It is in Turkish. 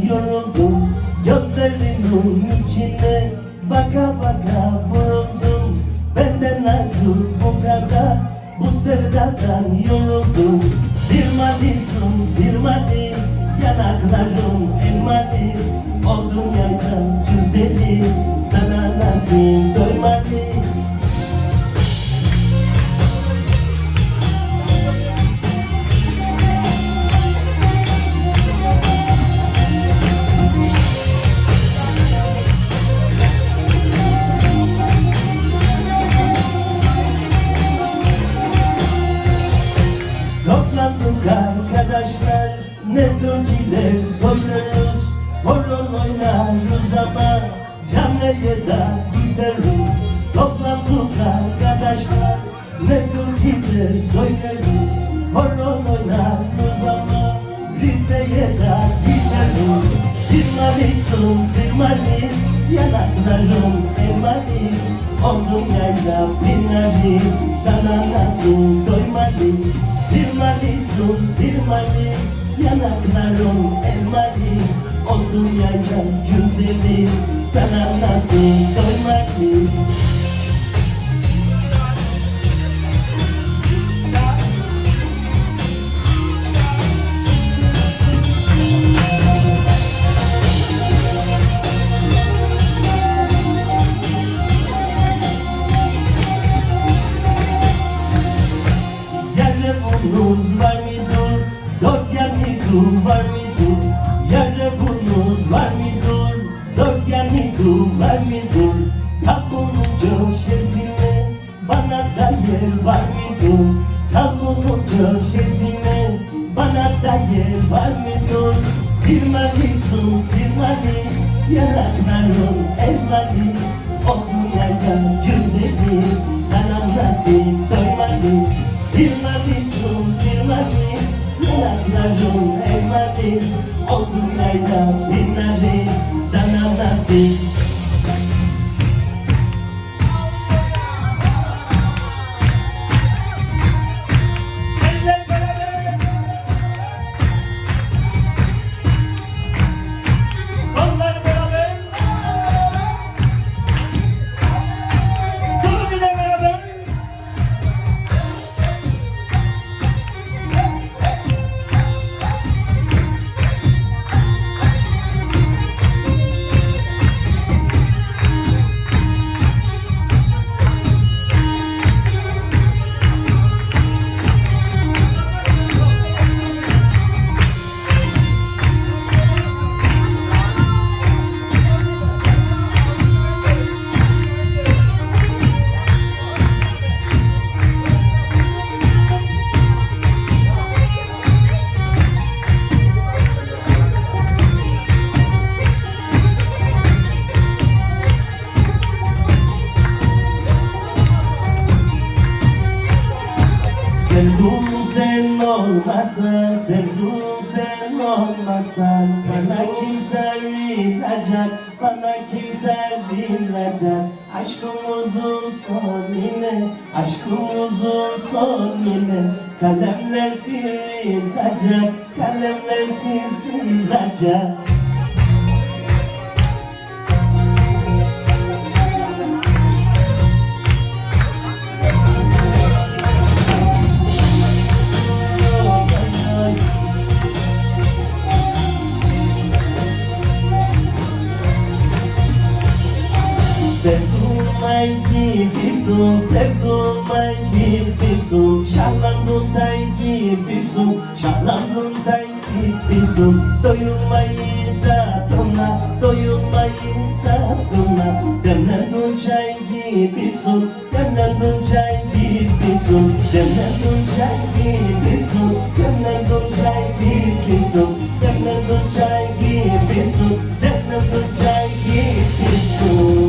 yoruldum. Gözlerinin içine baka baka vuruldum. Benden artık bu kadar, bu sevdadan yoruldum. Sirmalisun sirmali, yanaklarım elmali. Oldum yayda güzeli, sana nasip doymalı. Toplandık arkadaşlar, ne türküler söyleriz. Horon oynarız ama camleye de gideriz. Toplandık arkadaşlar, ne türküler söyleriz. Horon oynarız ama Rize'ye de gideriz. Sirmalisun sirmali, yanaklarım elmali. Oldum yayla binali, sana nasıl doymalı. Sirmalisun sirmali, yanaklarım elmali. Oldum yayla güzeli, sana nasıl doymalı. Bunuz var mıdır? Dört yanı duvar mıdır? Yerde bunuz var mıdır? Dört yanı duvar mıdır? Kalbunun köşesine bana da yer var mıdır? Kalbunun köşesine bana da yer var mıdır? Sirmalisun sirmali, yanakların elmali. Oldum yayda güzeli, sana nasip doymalı. Sirmalisun sirmali, yanakların elmali. Oldum yayda binleri, sana nasip. Sevdum sen olmasan, sevdum sen olmasan. Sana kimse rilayacak, bana kimse rilayacak. Aşkımızın sonine, aşkımızın sonine. Kalemler kırılacak, kalemler kırılacak. Sevdum ay gibisin, sevdum ay gibisin. Şahlandın tay gibisin, şahlandın tay gibisin. Doyulmayı tadına, doyulmayı tadına. Demlendin çay gibisin, demlendin çay gibisin. Demlendin çay gibisin, demlendin çay gibisin. Demlendin çay gibisin, demlendin çay gibisin.